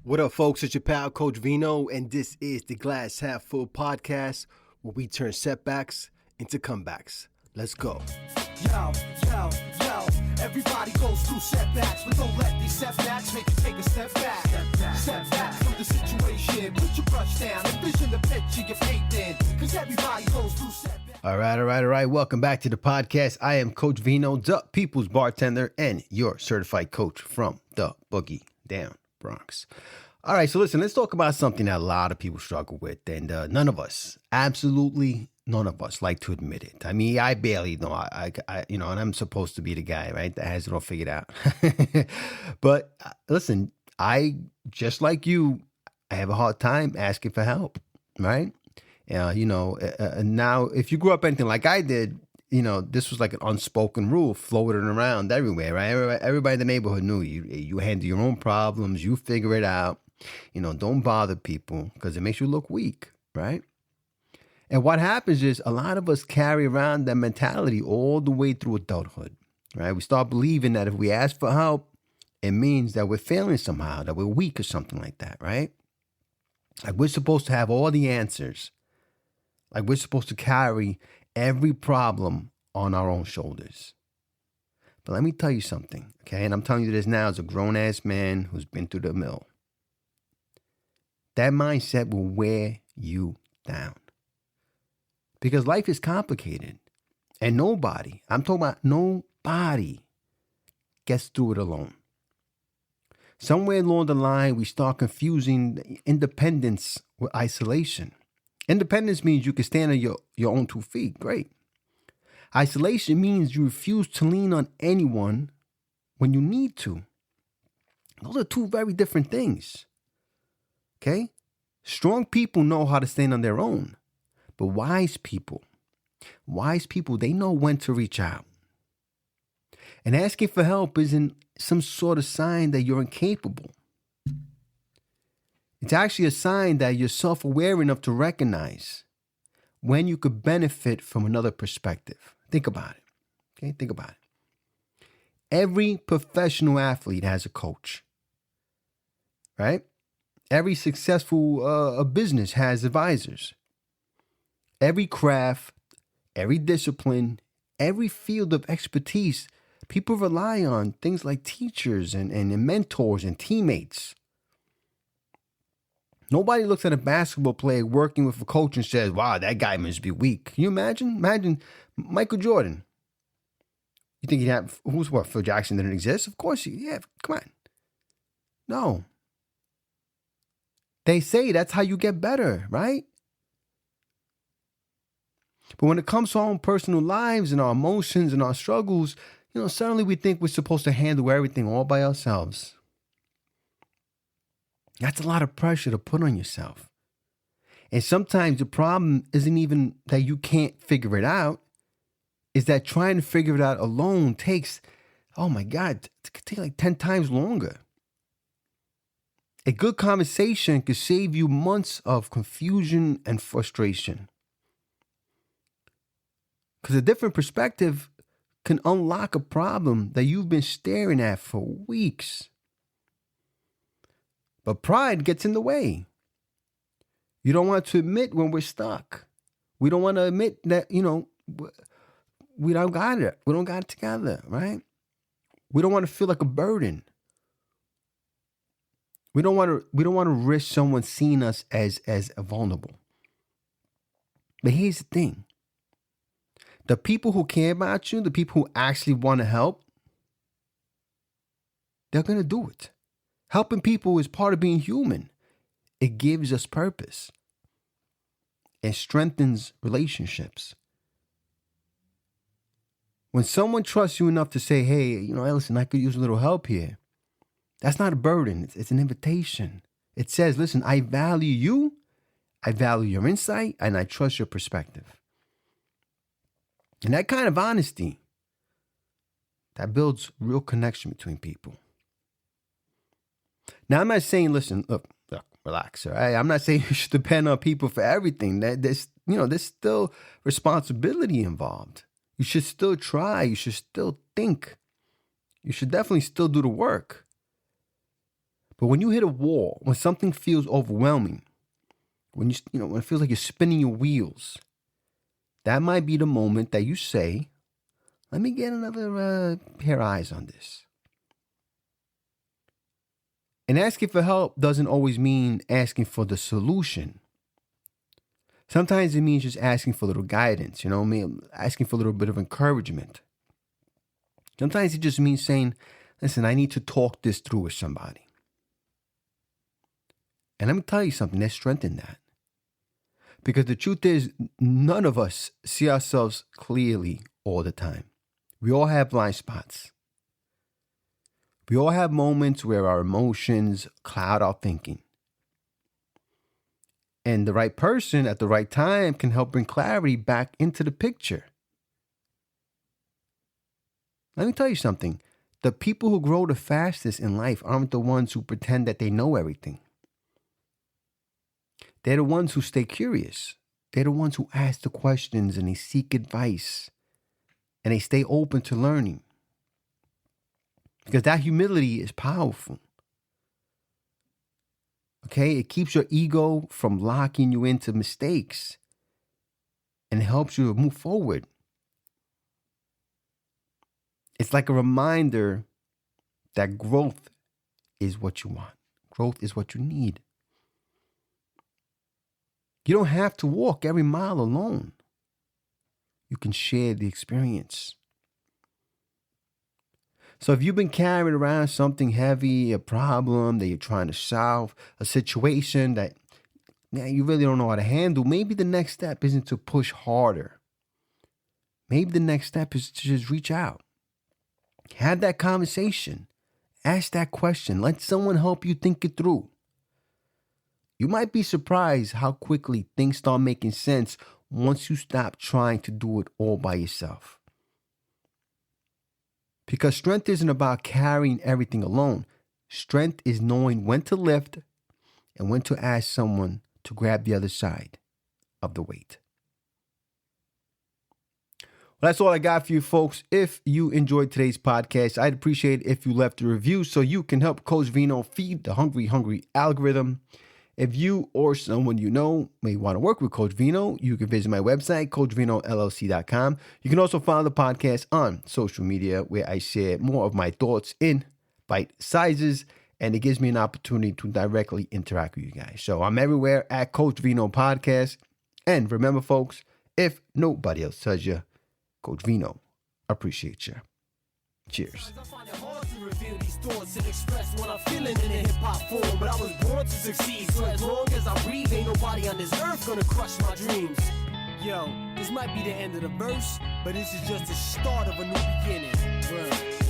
What up, folks? It's your pal, Coach Vino, and this is the Glass Half Full podcast where we turn setbacks into comebacks. Let's go. Yo, everybody goes through setbacks, but don't let these setbacks make you take a step back. Step back from the situation, put your brush down, envision the picture you're faith in, because everybody goes through setbacks. All right. Welcome back to the podcast. I am Coach Vino, the people's bartender, and your certified coach from the Boogie Down Bronx. All right, so listen, let's talk about something that a lot of people struggle with, and none of us, absolutely none of us, like to admit it. I mean, I barely know, and I'm supposed to be the guy, right, that has it all figured out. But listen, I, just like you, I have a hard time asking for help, right? Now, if you grew up anything like I did, this was like an unspoken rule floating around everywhere, right? Everybody in the neighborhood knew you handle your own problems, you figure it out. Don't bother people because it makes you look weak, right? And what happens is a lot of us carry around that mentality all the way through adulthood, right? We start believing that if we ask for help, it means that we're failing somehow, that we're weak or something like that, right? Like we're supposed to have all the answers. Like we're supposed to carry every problem on our own shoulders. But let me tell you something, okay? And I'm telling you this now as a grown-ass man who's been through the mill. That mindset will wear you down. Because life is complicated. And nobody, I'm talking about nobody, gets through it alone. Somewhere along the line, we start confusing independence with isolation. Independence means you can stand on your own 2 feet. Great. Isolation means you refuse to lean on anyone when you need to. Those are 2 very different things. Okay? Strong people know how to stand on their own. But wise people, they know when to reach out. And asking for help isn't some sort of sign that you're incapable. It's actually a sign that you're self-aware enough to recognize when you could benefit from another perspective. Think about it. Okay, think about it. Every professional athlete has a coach, right? Every successful business has advisors. Every craft, every discipline, every field of expertise, people rely on things like teachers and mentors and teammates. Nobody looks at a basketball player working with a coach and says, wow, that guy must be weak. Can you imagine? Imagine Michael Jordan. You think he'd have, Phil Jackson didn't exist? Of course, yeah, come on. No. They say that's how you get better, right? But when it comes to our own personal lives and our emotions and our struggles, suddenly we think we're supposed to handle everything all by ourselves. That's a lot of pressure to put on yourself. And sometimes the problem isn't even that you can't figure it out. Is that trying to figure it out alone takes, oh my God, it could take like 10 times longer. A good conversation could save you months of confusion and frustration. Because a different perspective can unlock a problem that you've been staring at for weeks. But pride gets in the way. You don't want to admit when we're stuck. We don't want to admit that, we don't got it. We don't got it together, right? We don't want to feel like a burden. We don't want to risk someone seeing us as vulnerable. But here's the thing. The people who care about you, the people who actually want to help, they're going to do it. Helping people is part of being human. It gives us purpose. It strengthens relationships. When someone trusts you enough to say, hey, listen, I could use a little help here. That's not a burden. It's an invitation. It says, listen, I value you. I value your insight and I trust your perspective. And that kind of honesty, that builds real connection between people. Now, I'm not saying, listen, look, relax, all right? I'm not saying you should depend on people for everything. There's still responsibility involved. You should still try. You should still think. You should definitely still do the work. But when you hit a wall, when something feels overwhelming, when when it feels like you're spinning your wheels, that might be the moment that you say, let me get another pair of eyes on this. And asking for help doesn't always mean asking for the solution. Sometimes it means just asking for a little guidance, asking for a little bit of encouragement. Sometimes it just means saying, listen, I need to talk this through with somebody. And let me tell you something, there's strength in that. Because the truth is, none of us see ourselves clearly all the time. We all have blind spots. We all have moments where our emotions cloud our thinking. And the right person at the right time can help bring clarity back into the picture. Let me tell you something. The people who grow the fastest in life aren't the ones who pretend that they know everything. They're the ones who stay curious. They're the ones who ask the questions and they seek advice and they stay open to learning. Because that humility is powerful. Okay? It keeps your ego from locking you into mistakes and it helps you move forward. It's like a reminder that growth is what you want. Growth is what you need. You don't have to walk every mile alone. You can share the experience. So if you've been carrying around something heavy, a problem that you're trying to solve, a situation that you really don't know how to handle, maybe the next step isn't to push harder. Maybe the next step is to just reach out. Have that conversation. Ask that question. Let someone help you think it through. You might be surprised how quickly things start making sense once you stop trying to do it all by yourself. Because strength isn't about carrying everything alone. Strength is knowing when to lift and when to ask someone to grab the other side of the weight. Well, that's all I got for you folks. If you enjoyed today's podcast, I'd appreciate it if you left a review so you can help Coach Vino feed the hungry algorithm. If you or someone you know may want to work with Coach Vino, you can visit my website, coachvinollc.com. You can also follow the podcast on social media where I share more of my thoughts in bite sizes, and it gives me an opportunity to directly interact with you guys. So I'm everywhere at Coach Vino Podcast. And remember, folks, if nobody else tells you, Coach Vino appreciates you. Cheers. I find it hard to reveal these thoughts and express what I'm feeling in a hip-hop form. But I was born to succeed, so as long as I breathe, ain't nobody on this earth gonna crush my dreams. Yo, this might be the end of the verse, but this is just the start of a new beginning. Word.